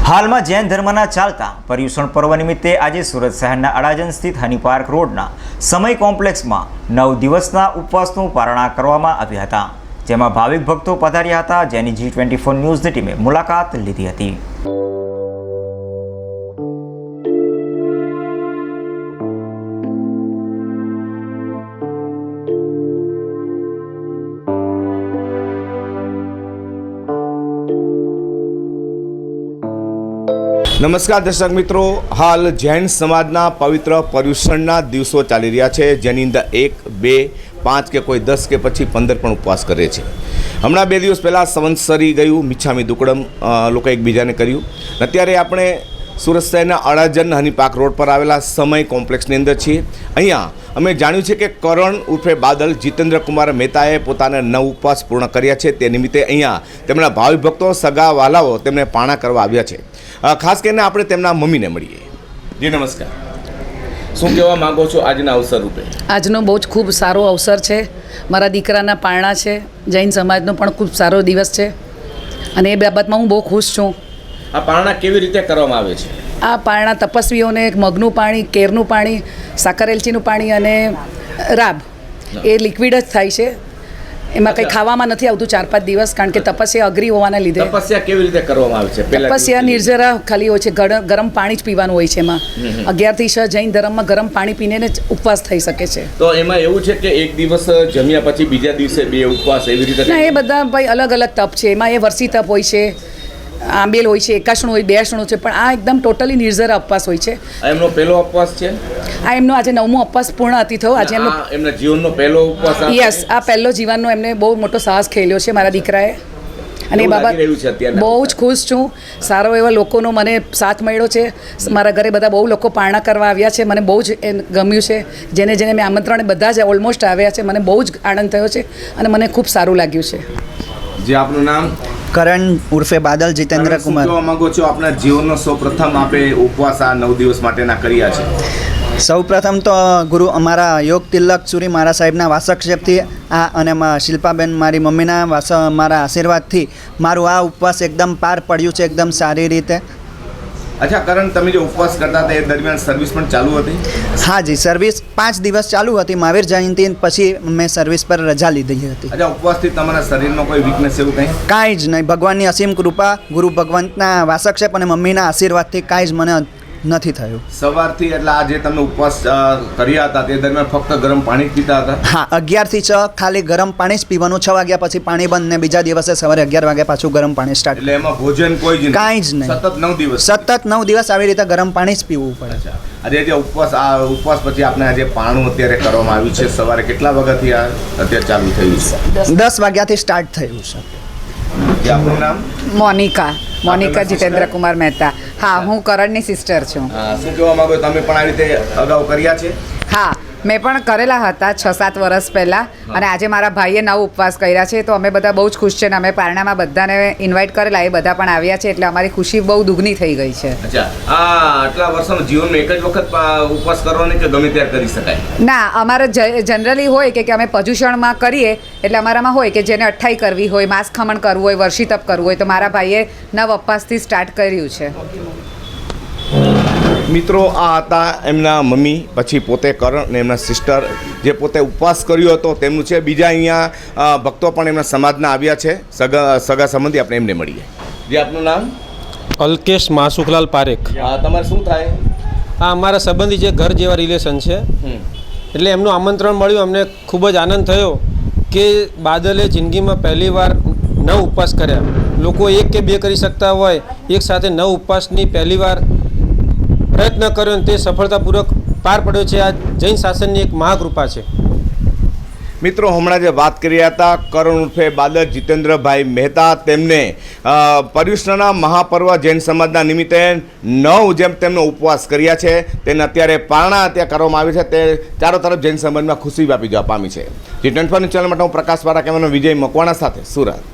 હાલમાં જૈન ધર્મના ચાલતા પર્યુષણ પર્વ નિમિત્તે આજે સુરત શહેરના અડાજણ સ્થિત હની પાર્ક રોડના સમય કોમ્પ્લેક્સમાં 9 દિવસના ઉપવાસનું પારણા કરવામાં આવ્યા હતા, જેમાં ભાવિક ભક્તો પધાર્યા હતા, જેની G24 ન્યૂઝની ટીમે મુલાકાત લીધી હતી. નમસ્કાર દર્શક મિત્રો, હાલ જૈન સમાજના પવિત્ર પર્યુષણના દિવસો ચાલી રહ્યા છે, જેની અંદર 1, 2, 5 કે કોઈ 10 કે પછી 15 પણ ઉપવાસ કરે છે. હમણાં 2 દિવસ પહેલાં સંવત્સરી ગયું, મિચ્છામી દુક્કડમ લોકો એકબીજાને કર્યું. અત્યારે આપણે સુરત શહેરના અડાજણ હની પાર્ક રોડ પર આવેલા સમય કોમ્પ્લેક્સની અંદર છીએ. અહીંયા અમે જાણ્યું છે કે કરણ ઉર્ફે બાદલ જીતેન્દ્ર કુમાર મહેતાએ પોતાના 9 ઉપવાસ પૂર્ણ કર્યા છે. તે નિમિત્તે અહીંયા તેમના ભાવિ ભક્તો, સગા વાલાઓ તેમને પારણા કરવા આવ્યા છે. ખાસ કરીને આપણે તેમના મમ્મીને મળીએ. જી નમસ્કાર, શું કહેવા માંગો છો આજના અવસર રૂપે? આજનો બહુ જ ખૂબ સારો અવસર છે. મારા દીકરાના પારણા છે. જૈન સમાજનો પણ ખૂબ સારો દિવસ છે અને એ બાબતમાં હું બહુ ખુશ છું. આ પારણા કેવી રીતે કરવામાં આવે છે? આ પારણા તપસ્વીઓને મગનું પાણી, કેરનું પાણી, સાકર એલચીનું પાણી અને રાબ એ લિક્વિડ જ થાય છે. એમાં કંઈ ખાવામાં નથી આવતું 4-5 દિવસ, કારણ કે તપસ્યા અઘરી હોવાના લીધે. તપસ્યા કેવી રીતે કરવામાં આવે છે? તપસ્યા નિર્જરા ખાલી હોય છે, ગરમ પાણી જ પીવાનું હોય છે. એમાં 11 થી 6 જૈન ધર્મમાં ગરમ પાણી પીને જ ઉપવાસ થઈ શકે છે. તો એમાં એવું છે કે એક દિવસ જમ્યા પછી બીજા દિવસે 2 ઉપવાસ એવી રીતે? ના, એ બધા ભાઈ અલગ અલગ તપ છે. એમાં એ વરસી તપ હોય છે, આંબેલ હોય છે, એકાશણું હોય, 2 અશણું છે, પણ આ એકદમ ટોટલી નિર્જરા ઉપવાસ હોય છે. એમનો પહેલો ઉપવાસ છે? આ એમનો આજે 9મો ઉપવાસ પૂર્ણ હતી થયો. આજે એમના જીવનનો પહેલો ઉપવાસ? યસ, આ પહેલો જીવનનો એમને બહુ મોટો સાહસ ખેલ્યો છે મારા દીકરાએ. અને એ બાબત બહુ જ ખુશ છું. સારો એવા લોકોનો મને સાથ મળ્યો છે. મારા ઘરે બધા બહુ લોકો પારણા કરવા આવ્યા છે. મને બહુ જ ગમ્યું છે. જેને મેં આમંત્રણ બધા જ ઓલમોસ્ટ આવ્યા છે. મને બહુ જ આનંદ થયો છે અને મને ખૂબ સારું લાગ્યું છે. જે આપનું નામ? કરણ ઉર્ફે બાદલ જીતેન્દ્ર કુમાર. શું કહેવા માંગો છો? આપના જીવનનો સૌપ્રથમ આપે ઉપવાસ આ 9 દિવસ માટેના કર્યા છે? સૌપ્રથમ તો ગુરુ અમારા યોગ તિલક સુરી મારા સાહેબના વાસક્ષેપથી અને શિલ્પાબેન મારી મમ્મીના મારા આશીર્વાદથી મારું આ ઉપવાસ એકદમ પાર પડ્યું છે, એકદમ સારી રીતે. અચ્છા કરણ, તમે જે ઉપવાસ કરતા હતા એ દરમિયાન સર્વિસ પણ ચાલુ હતી? હા જી, સર્વિસ 5 દિવસ ચાલુ હતી. મહાવીર જયંતિ પછી મેં સર્વિસ પર રજા લીધી હતી. અચ્છા, ઉપવાસથી તમારા શરીરમાં કોઈ વીકનેસ એવું કંઈ? કાંઈ જ નહીં. ભગવાનની અસીમ કૃપા, ગુરુ ભગવંતના વાસક્ષેપ અને મમ્મીના આશીર્વાદથી કાંઈ જ મને નથી થયું. સવારથી એટલે આ જે તમે ઉપવાસ કર્યા હતા તે દરમિયાન ફક્ત ગરમ પાણી જ પીતા હતા? હા, 11 થી 6 ખાલી ગરમ પાણી જ પીવાનું. 6 વાગ્યા પછી પાણી બંધ ને બીજા દિવસે સવારે 11 વાગ્યા પાછું ગરમ પાણી સ્ટાર્ટ. એટલે એમાં ભોજન કોઈ જ નહીં? કાંઈ જ નહીં. સતત 9 દિવસ? સતત 9 દિવસ આવી રીતે ગરમ પાણી જ પીવું પડે. આજે જે ઉપવાસ પછી આપણે આજે પારણું અત્યારે કરવામાં આવ્યું છે, સવારે કેટલા વાગ્યાથી આ અત્યારે ચાલુ થયું છે? 10 વાગ્યાથી સ્ટાર્ટ થયું છે. આપનું નામ? મોનિકા જીતેન્દ્ર કુમાર મહેતા. હા, હું કરણની સિસ્ટર છું. શું કહેવા માંગો? તમે પણ આ રીતે અગાઉ કર્યા છે? હા, મેં પણ કરેલા હતા 6-7 વર્ષ પહેલાં, અને આજે મારા ભાઈએ 9 ઉપવાસ કર્યા છે. તો અમે બધા બહુ જ ખુશ છે ને અમે પારણામાં બધાને ઇન્વાઇટ કરેલા, એ બધા પણ આવ્યા છે, એટલે અમારી ખુશી બહુ દુગની થઈ ગઈ છે. અચ્છા, આટલા વર્ષોમાં જીવનમાં એક જ વખત ઉપવાસ કરવાનો કે ગમે ત્યારે કરી શકાય? ના, અમારે જનરલી હોય કે અમે પર્યુષણમાં કરીએ, એટલે અમારામાં હોય કે જેને અઠ્ઠાઈ કરવી હોય, માસ ખમણ કરવું હોય, વર્ષી તપ કરવું હોય, તો મારા ભાઈએ 9 ઉપવાસથી સ્ટાર્ટ કર્યું છે. મિત્રો, આ હતા એમના મમ્મી, પછી પોતે કરણ અને એમના સિસ્ટર જે પોતે ઉપવાસ કર્યો હતો તેમનું છે. બીજા અહીંયા ભક્તો પણ એમના સમાજના આવ્યા છે, સગા સંબંધી. આપણે એમને મળીએ. જે આપનું નામ? અલ્કેશ માસુખલાલ પારેખ. તમારે શું થાય? આ અમારા સંબંધી જે ઘર જેવા રિલેશન છે, એટલે એમનું આમંત્રણ મળ્યું. અમને ખૂબ જ આનંદ થયો કે બાદલે જિંદગીમાં પહેલી વાર 9 ઉપવાસ કર્યા. લોકો 1 કે 2 કરી શકતા હોય, એક સાથે 9 ઉપવાસની પહેલી વાર પ્રયત્ન કર્યો અને તે સફળતાપૂર્વક પાર પડ્યો છે. આ જૈન શાસનની એક મહાકૃપા છે. મિત્રો, હમણાં જે વાત કરી રહ્યા હતા કરણ ઉર્ફે બાદલ જીતેન્દ્રભાઈ મહેતા, તેમને પર્યુષણના મહાપર્વ જૈન સમાજના નિમિત્તે 9 જેમ તેમનો ઉપવાસ કર્યા છે. તેને અત્યારે પારણા ત્યાં કરવામાં આવી છે. તે ચારો તરફ જૈન સમાજમાં ખુશી વ્યાપી જવા પામી છે. G24 ચેનલ માટે હું પ્રકાશ વાળા, કેમેરામેન વિજય મકવાણા સાથે સુરત.